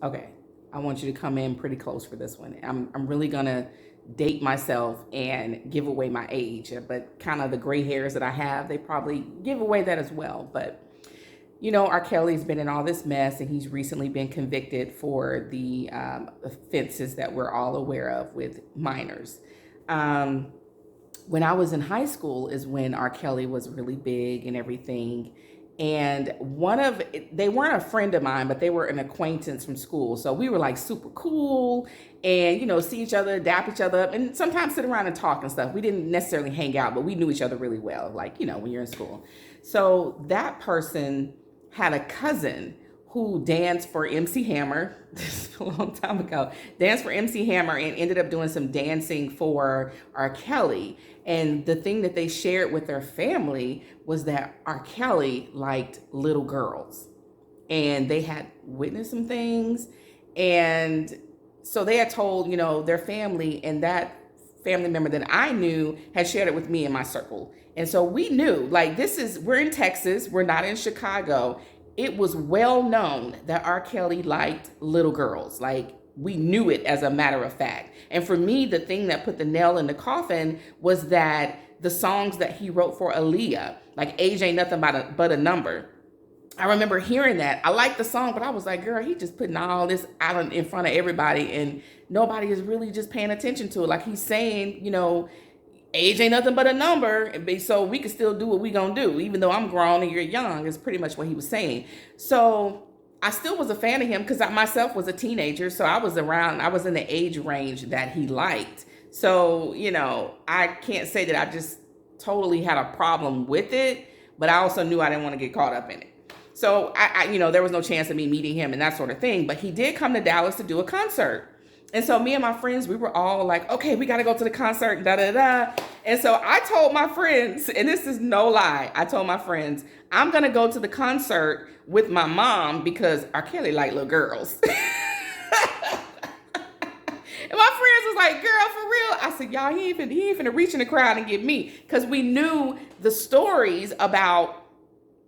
Okay, I want you to come in pretty close for this one. I'm really gonna date myself and give away my age, but kind of the gray hairs that I have, they probably give away that as well. But R. Kelly's been in all this mess, and he's recently been convicted for the offenses that we're all aware of with minors. Um, when I was in high school is when R. Kelly was really big and everything. And they weren't a friend of mine, but they were an acquaintance from school. So we were like super cool and, see each other, dap each other up, and sometimes sit around and talk and stuff. We didn't necessarily hang out, but we knew each other really well, like, when you're in school. So that person had a cousin who danced for MC Hammer. This is a long time ago. Danced for MC Hammer and ended up doing some dancing for R. Kelly. And the thing that they shared with their family was that R. Kelly liked little girls. And they had witnessed some things. And so they had told, their family, and that family member that I knew had shared it with me in my circle. And so we knew, like, we're in Texas, we're not in Chicago. It was well known that R. Kelly liked little girls. Like, we knew it as a matter of fact. And for me, the thing that put the nail in the coffin was that the songs that he wrote for Aaliyah, like Age Ain't Nothing but a Number. I remember hearing that. I liked the song, but I was like, girl, he just putting all this out in front of everybody, and nobody is really just paying attention to it. Like, he's saying, age ain't nothing but a number, so we can still do what we gonna do, even though I'm grown and you're young, is pretty much what he was saying. So I still was a fan of him because I myself was a teenager, so I was in the age range that he liked. So, I can't say that I just totally had a problem with it, but I also knew I didn't want to get caught up in it. So there was no chance of me meeting him and that sort of thing, but he did come to Dallas to do a concert. And so me and my friends, we were all like, okay, we got to go to the concert, and da-da-da. And so I told my friends, and this is no lie, I told my friends, I'm going to go to the concert with my mom because R. Kelly like little girls. And my friends was like, girl, for real? I said, y'all, he ain't finna reach in the crowd and get me. Because we knew the stories about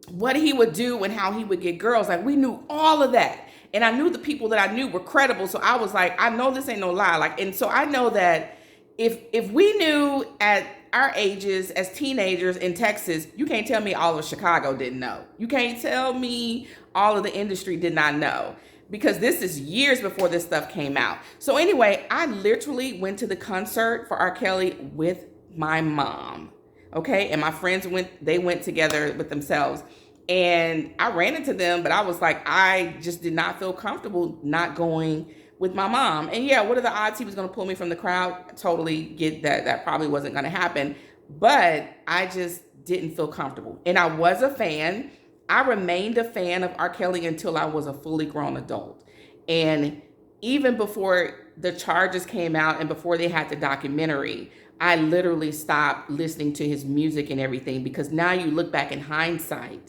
what he would do and how he would get girls. Like, we knew all of that. And I knew the people that I knew were credible. So I was like, I know this ain't no lie. Like, and so I know that if we knew at our ages as teenagers in Texas, you can't tell me all of Chicago didn't know. You can't tell me all of the industry did not know, because this is years before this stuff came out. So anyway, I literally went to the concert for R. Kelly with my mom. Okay. And my friends they went together with themselves. And I ran into them, but I was like, I just did not feel comfortable not going with my mom. And yeah, what are the odds he was going to pull me from the crowd? I totally get that. That probably wasn't going to happen. But I just didn't feel comfortable. And I was a fan. I remained a fan of R. Kelly until I was a fully grown adult. And even before the charges came out and before they had the documentary, I literally stopped listening to his music and everything, because now you look back in hindsight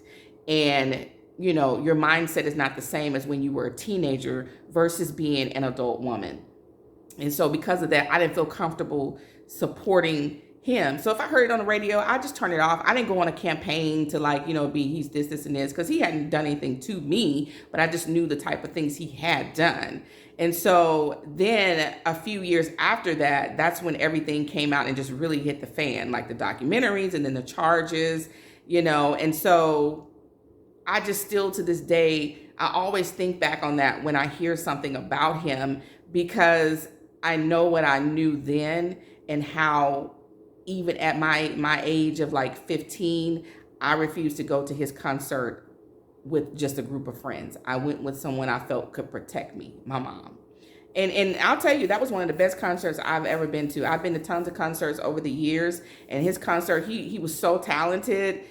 and, your mindset is not the same as when you were a teenager versus being an adult woman. And so because of that, I didn't feel comfortable supporting him. So if I heard it on the radio, I just turned it off. I didn't go on a campaign to be he's this, and this, because he hadn't done anything to me, but I just knew the type of things he had done. And so then a few years after that, that's when everything came out and just really hit the fan, like the documentaries and then the charges, and so I just still to this day, I always think back on that when I hear something about him, because I know what I knew then and how even at my age of like 15, I refused to go to his concert with just a group of friends. I went with someone I felt could protect me, my mom. And I'll tell you, that was one of the best concerts I've ever been to. I've been to tons of concerts over the years, and his concert, he was so talented.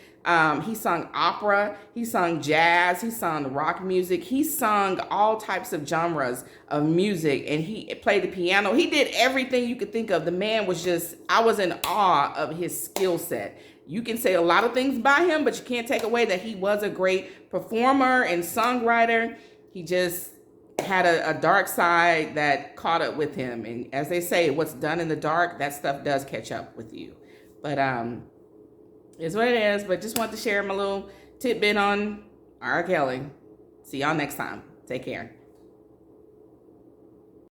He sung opera, he sung jazz, he sung rock music, he sung all types of genres of music, and he played the piano. He did everything you could think of. The man was I was in awe of his skill set. You can say a lot of things by him, but you can't take away that he was a great performer and songwriter. He just had a dark side that caught up with him. And as they say, what's done in the dark, that stuff does catch up with you. But it's what it is. But just want to share my little tidbit on R. Kelly. See y'all next time. Take care.